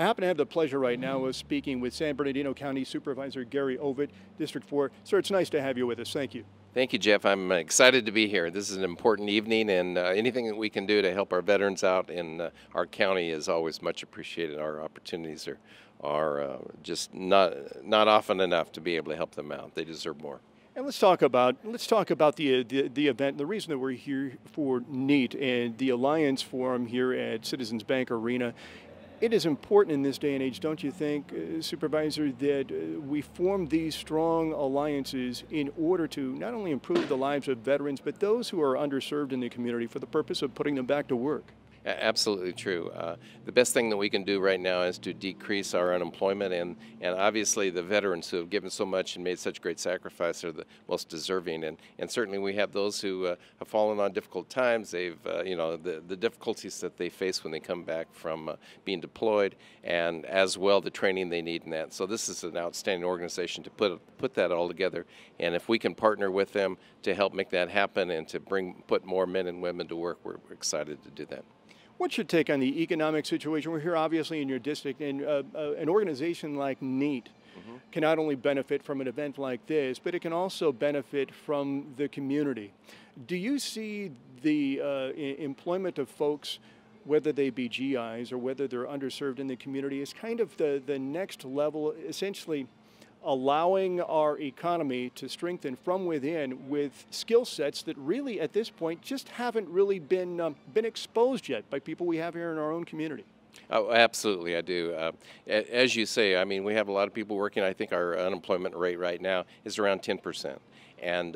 I happen to have the pleasure right now of speaking with San Bernardino County Supervisor Gary Ovitt, District 4. Sir, it's nice to have you with us. Thank you. Thank you, Jeff. I'm excited to be here. This is an important evening, and anything that we can do to help our veterans out in our county is always much appreciated. Our opportunities are just not often enough to be able to help them out. They deserve more. And let's talk about the event. The reason that we're here for NEAT and the Alliance Forum here at Citizens Bank Arena. It is important in this day and age, don't you think, Supervisor, that we form these strong alliances in order to not only improve the lives of veterans, but those who are underserved in the community for the purpose of putting them back to work? Absolutely true. The best thing that we can do right now is to decrease our unemployment, and obviously the veterans who have given so much and made such great sacrifice are the most deserving, and certainly we have those who have fallen on difficult times. They've, the difficulties that they face when they come back from being deployed, and as well the training they need in that. So this is an outstanding organization to put that all together, and if we can partner with them to help make that happen and to put more men and women to work, we're excited to do that. What's your take on the economic situation? We're here obviously in your district, and an organization like NEAT can not only benefit from an event like this, but it can also benefit from the community. Do you see the employment of folks, whether they be GIs or whether they're underserved in the community, as kind of the next level, essentially allowing our economy to strengthen from within with skill sets that really at this point just haven't really been exposed yet by people we have here in our own community? Oh, absolutely, I do. As you say, I mean, we have a lot of people working. I think our unemployment rate right now is around 10%. And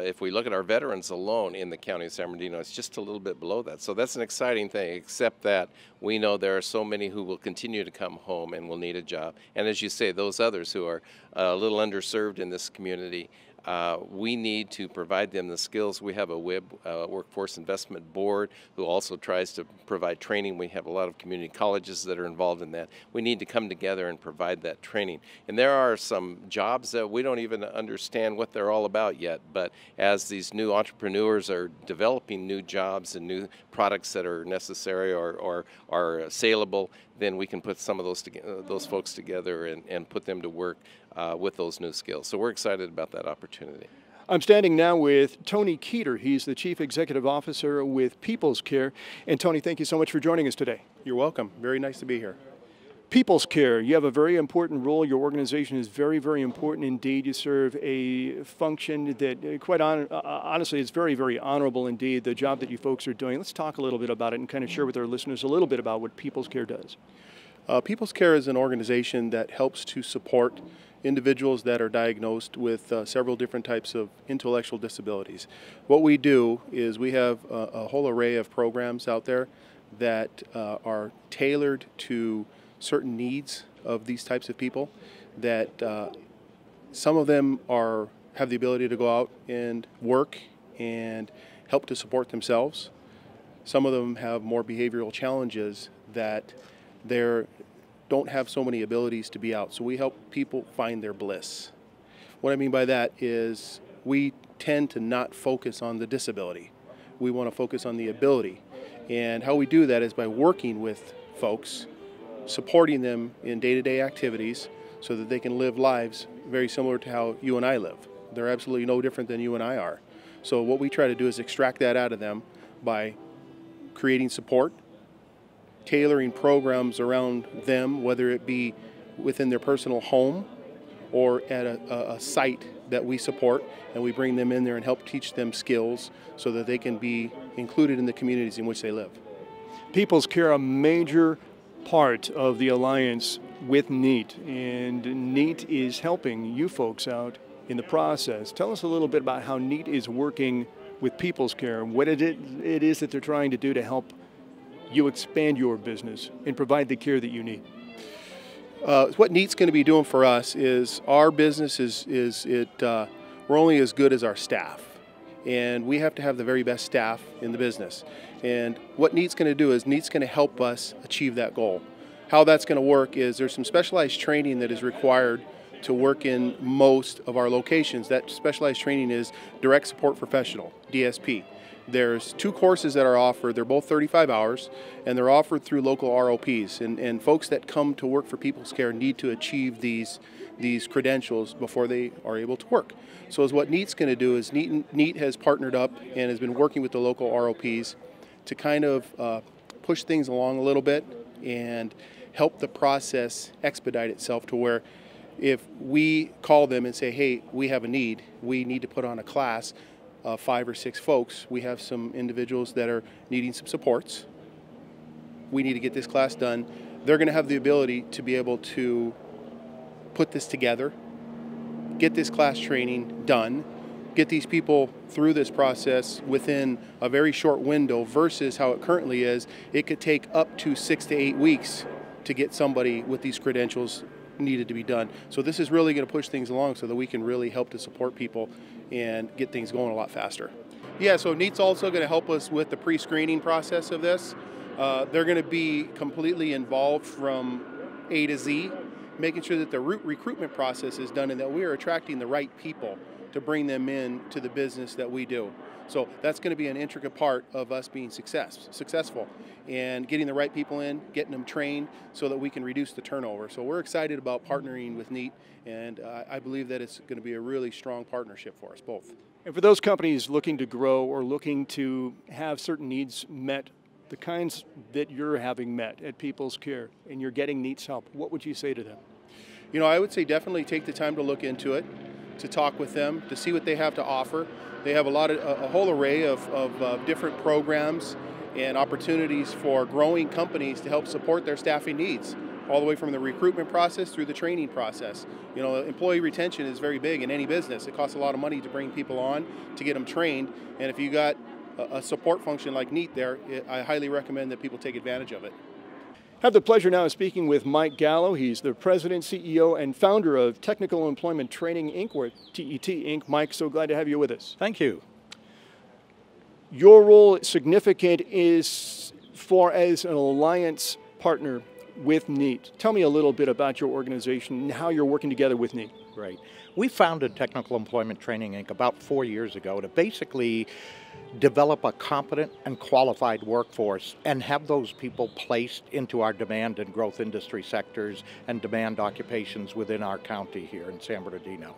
if we look at our veterans alone in the county of San Bernardino, it's just a little bit below that. So that's an exciting thing, except that we know there are so many who will continue to come home and will need a job. And as you say, those others who are a little underserved in this community, we need to provide them the skills. We have a Workforce Investment Board who also tries to provide training. We have a lot of community colleges that are involved in that. We need to come together and provide that training. And there are some jobs that we don't even understand what they're all about yet, but as these new entrepreneurs are developing new jobs and new products that are necessary or are saleable, then we can put some of those folks together and put them to work with those new skills. So we're excited about that opportunity. I'm standing now with Tony Keeter. He's the Chief Executive Officer with People's Care. And Tony, thank you so much for joining us today. You're welcome. Very nice to be here. People's Care, you have a very important role. Your organization is very, very important indeed. You serve a function that, quite honestly, is very, very honorable indeed, the job that you folks are doing. Let's talk a little bit about it and kind of share with our listeners a little bit about what People's Care does. People's Care is an organization that helps to support individuals that are diagnosed with several different types of intellectual disabilities. What we do is we have a whole array of programs out there that are tailored to certain needs of these types of people, that some of them have the ability to go out and work and help to support themselves. Some of them have more behavioral challenges that they don't have so many abilities to be out. So we help people find their bliss. What I mean by that is we tend to not focus on the disability. We want to focus on the ability. And how we do that is by working with folks, supporting them in day-to-day activities so that they can live lives very similar to how you and I live. They're absolutely no different than you and I are. So what we try to do is extract that out of them by creating support, tailoring programs around them, whether it be within their personal home or at a site that we support, and we bring them in there and help teach them skills so that they can be included in the communities in which they live. People's Care, a major part of the alliance with NEAT, and NEAT is helping you folks out in the process. Tell us a little bit about how NEAT is working with People's Care, what it is that they're trying to do to help you expand your business and provide the care that you need. What NEAT's going to be doing for us is our business we're only as good as our staff, and we have to have the very best staff in the business. And what NEAT's going to do is NEAT's going to help us achieve that goal. How that's going to work is there's some specialized training that is required to work in most of our locations. That specialized training is Direct Support Professional, DSP. There's 2 courses that are offered. They're both 35 hours, and they're offered through local ROPs. And folks that come to work for People's Care need to achieve these credentials before they are able to work. So what NEAT's going to do is NEAT has partnered up and has been working with the local ROPs to kind of push things along a little bit and help the process expedite itself to where if we call them and say, hey, we have a need, we need to put on a class of 5 or 6 folks, we have some individuals that are needing some supports, we need to get this class done, they're going to have the ability to be able to put this together, get this class training done, get these people through this process within a very short window versus how it currently is. It could take up to 6 to 8 weeks to get somebody with these credentials needed to be done. So this is really going to push things along so that we can really help to support people and get things going a lot faster. Yeah, so NEAT's also going to help us with the pre-screening process of this. They're going to be completely involved from A to Z, making sure that the recruitment process is done and that we are attracting the right people to bring them in to the business that we do. So that's going to be an intricate part of us being successful and getting the right people in, getting them trained so that we can reduce the turnover. So we're excited about partnering with NEAT, and I believe that it's going to be a really strong partnership for us both. And for those companies looking to grow or looking to have certain needs met, the kinds that you're having met at People's Care, and you're getting NEAT's help, what would you say to them? You know, I would say definitely take the time to look into it, to talk with them, to see what they have to offer. They have a whole array of different programs and opportunities for growing companies to help support their staffing needs, all the way from the recruitment process through the training process. You know, employee retention is very big in any business. It costs a lot of money to bring people on, to get them trained, and if you got a support function like NEAT there, I highly recommend that people take advantage of it. I have the pleasure now of speaking with Mike Gallo. He's the president, CEO, and founder of Technical Employment Training, Inc., or TET, Inc. Mike, so glad to have you with us. Thank you. Your role significant as far as an alliance partner with NEAT. Tell me a little bit about your organization and how you're working together with NEAT. Right. We founded Technical Employment Training, Inc. about 4 years ago to basically develop a competent and qualified workforce and have those people placed into our demand and growth industry sectors and demand occupations within our county here in San Bernardino.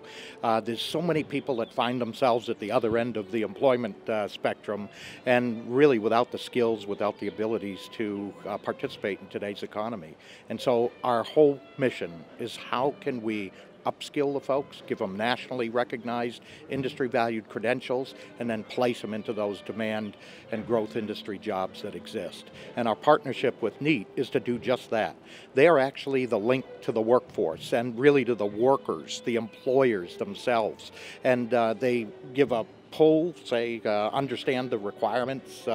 There's so many people that find themselves at the other end of the employment spectrum, and really without the skills, without the abilities to participate in today's economy. And so our whole mission is how can we upskill the folks, give them nationally recognized, industry-valued credentials, and then place them into those demand and growth industry jobs that exist. And our partnership with NEAT is to do just that. They are actually the link to the workforce and really to the workers, the employers themselves. And they give a pull, say, understand the requirements,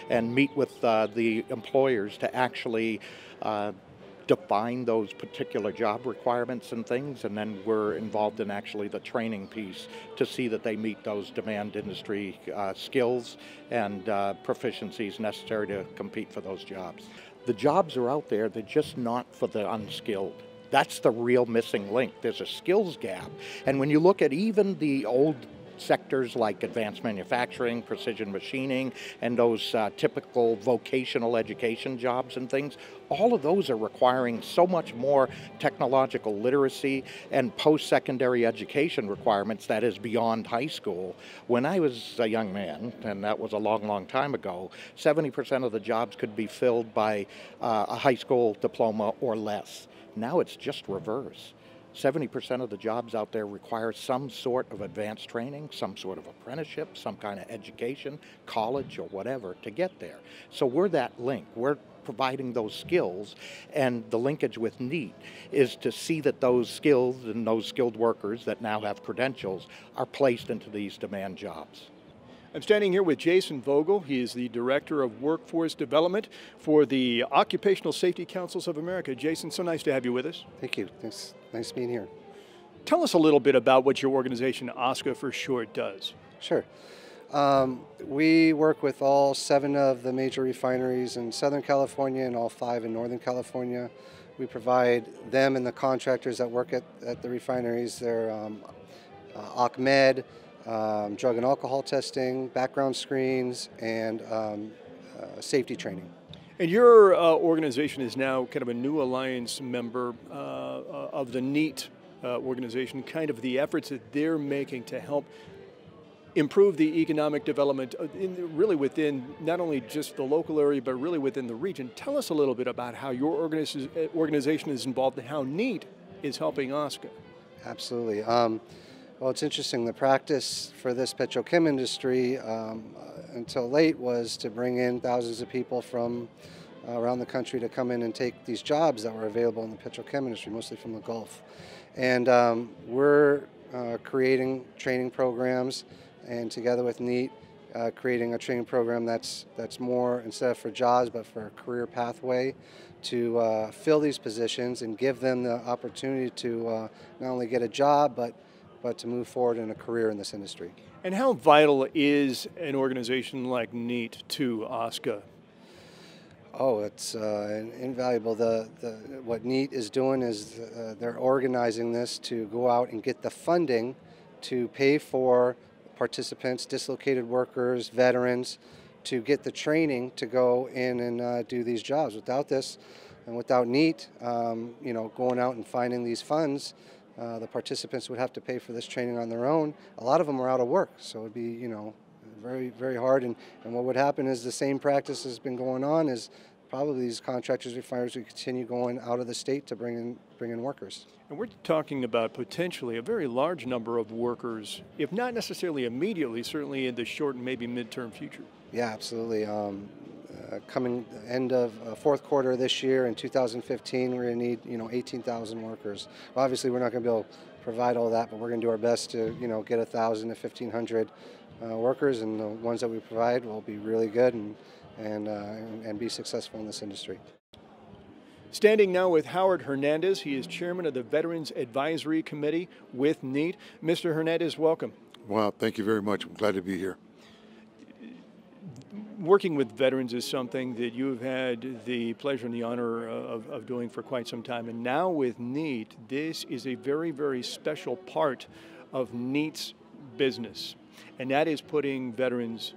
and meet with the employers to actually define those particular job requirements and things, and then we're involved in actually the training piece to see that they meet those demand industry skills and proficiencies necessary to compete for those jobs. The jobs are out there, they're just not for the unskilled. That's the real missing link. There's a skills gap, and when you look at even the old sectors like advanced manufacturing, precision machining, and those typical vocational education jobs and things, all of those are requiring so much more technological literacy and post-secondary education requirements that is beyond high school. When I was a young man, and that was a long, long time ago, 70% of the jobs could be filled by a high school diploma or less. Now it's just reverse. 70% of the jobs out there require some sort of advanced training, some sort of apprenticeship, some kind of education, college or whatever to get there. So we're that link. We're providing those skills, and the linkage with NEAT is to see that those skills and those skilled workers that now have credentials are placed into these demand jobs. I'm standing here with Jason Vogel. He is the Director of Workforce Development for the Occupational Safety Councils of America. Jason, so nice to have you with us. Thank you. Thanks. Nice being here. Tell us a little bit about what your organization, OSCA for short, does. Sure. We work with all 7 of the major refineries in Southern California and all 5 in Northern California. We provide them and the contractors that work at the refineries their OCMED, drug and alcohol testing, background screens, and safety training. And your organization is now kind of a new alliance member of the NEAT organization, kind of the efforts that they're making to help improve the economic development really within not only just the local area, but really within the region. Tell us a little bit about how your organization is involved and how NEAT is helping OSCA. Absolutely. Well, it's interesting. The practice for this petrochem industry until late was to bring in thousands of people from around the country to come in and take these jobs that were available in the petrochem industry, mostly from the Gulf. And we're creating training programs, and together with NEAT, creating a training program that's more, instead of for jobs, but for a career pathway to fill these positions and give them the opportunity to not only get a job, but to move forward in a career in this industry. And how vital is an organization like NEAT to OSCA? Oh, it's invaluable. What NEAT is doing is they're organizing this to go out and get the funding to pay for participants, dislocated workers, veterans, to get the training to go in and do these jobs. Without this, and without NEAT, going out and finding these funds, the participants would have to pay for this training on their own. A lot of them are out of work, so it would be, very, very hard. And what would happen is the same practice has been going on is probably these contractors, refiners would continue going out of the state to bring in workers. And we're talking about potentially a very large number of workers, if not necessarily immediately, certainly in the short and maybe midterm future. Yeah, absolutely. Coming end of fourth quarter this year in 2015, we're going to need 18,000 workers. Well, obviously, we're not going to be able to provide all that, but we're going to do our best to get 1,000 to 1,500 workers, and the ones that we provide will be really good and be successful in this industry. Standing now with Howard Hernandez. He is chairman of the Veterans Advisory Committee with NEAT. Mr. Hernandez, welcome. Wow, thank you very much. I'm glad to be here. Working with veterans is something that you have had the pleasure and the honor of doing for quite some time. And now with NEAT, this is a very, very special part of NEAT's business, and that is putting veterans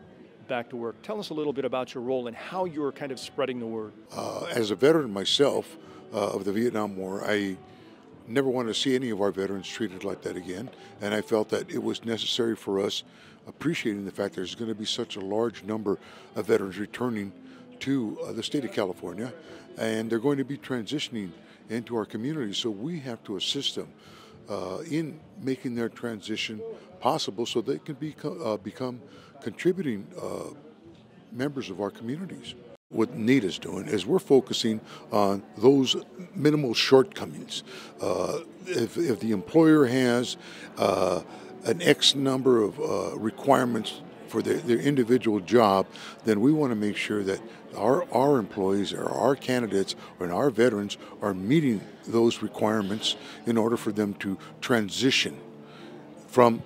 back to work. Tell us a little bit about your role and how you're kind of spreading the word. As a veteran myself of the Vietnam War, I never wanted to see any of our veterans treated like that again, and I felt that it was necessary for us, appreciating the fact there's going to be such a large number of veterans returning to the state of California, and they're going to be transitioning into our community, so we have to assist them in making their transition possible so they can become contributing members of our communities. What NEAT is doing is we're focusing on those minimal shortcomings. If the employer has an X number of requirements for their individual job, then we want to make sure that our employees or our candidates or our veterans are meeting those requirements in order for them to transition from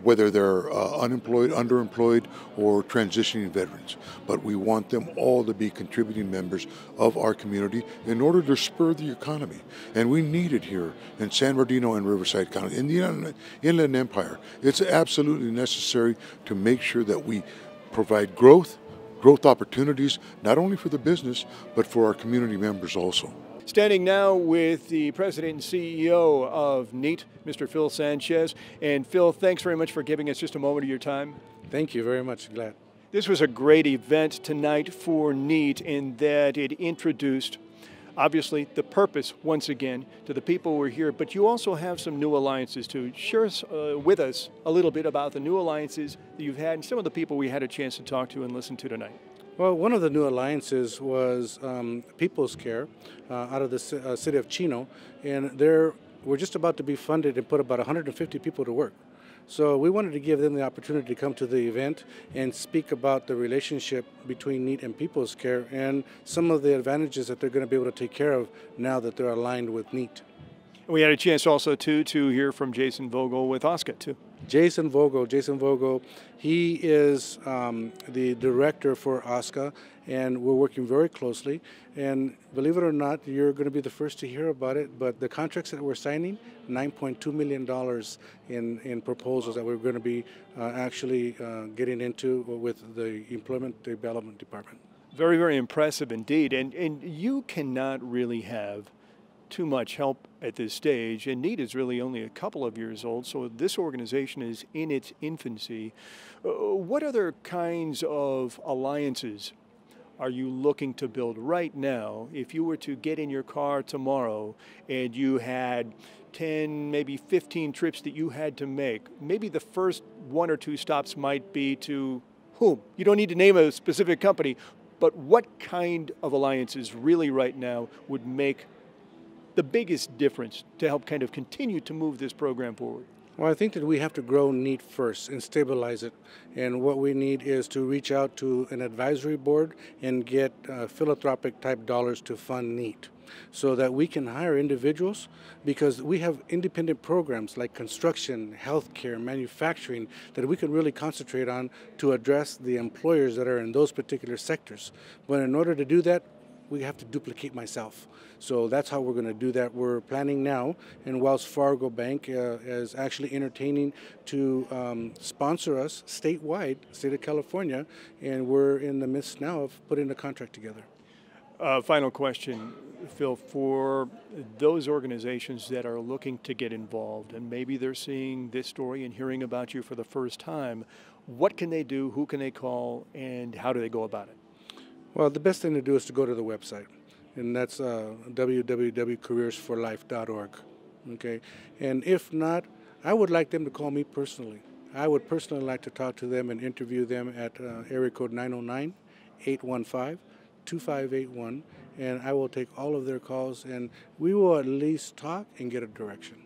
whether they're unemployed, underemployed, or transitioning veterans. But we want them all to be contributing members of our community in order to spur the economy. And we need it here in San Bernardino and Riverside County, in the Inland Empire. It's absolutely necessary to make sure that we provide growth opportunities, not only for the business, but for our community members also. Standing now with the president and CEO of NEAT, Mr. Phil Sanchez. And Phil, thanks very much for giving us just a moment of your time. Thank you very much. Glad. This was a great event tonight for NEAT in that it introduced, obviously, the purpose, once again, to the people who are here. But you also have some new alliances too. Share with us a little bit about the new alliances that you've had and some of the people we had a chance to talk to and listen to tonight. Well, one of the new alliances was People's Care out of the city of Chino, and we're just about to be funded and put about 150 people to work. So we wanted to give them the opportunity to come to the event and speak about the relationship between NEAT and People's Care and some of the advantages that they're going to be able to take care of now that they're aligned with NEAT. We had a chance also to hear from Jason Vogel with OSCA too. Jason Vogel, he is the director for OSCA, and we're working very closely. And believe it or not, you're going to be the first to hear about it, but the contracts that we're signing, $9.2 million in proposals that we're going to be actually getting into with the Employment Development Department. Very, very impressive indeed. And you cannot really have too much help at this stage. And NEAT is really only a couple of years old, so this organization is in its infancy. What other kinds of alliances are you looking to build right now? If you were to get in your car tomorrow and you had 10, maybe 15 trips that you had to make, maybe the first one or two stops might be to whom? You don't need to name a specific company, but what kind of alliances really right now would make the biggest difference to help kind of continue to move this program forward? Well, I think that we have to grow NEAT first and stabilize it. And what we need is to reach out to an advisory board and get philanthropic type dollars to fund NEAT so that we can hire individuals, because we have independent programs like construction, healthcare, manufacturing that we can really concentrate on to address the employers that are in those particular sectors. But in order to do that, we have to duplicate myself. So that's how we're going to do that. We're planning now, and Wells Fargo Bank is actually entertaining to sponsor us statewide, state of California, and we're in the midst now of putting the contract together. Final question, Phil, for those organizations that are looking to get involved, and maybe they're seeing this story and hearing about you for the first time, what can they do, who can they call, and how do they go about it? Well, the best thing to do is to go to the website, and that's www.careersforlife.org. Okay, and if not, I would like them to call me personally. I would personally like to talk to them and interview them at area code 909-815-2581, and I will take all of their calls, and we will at least talk and get a direction.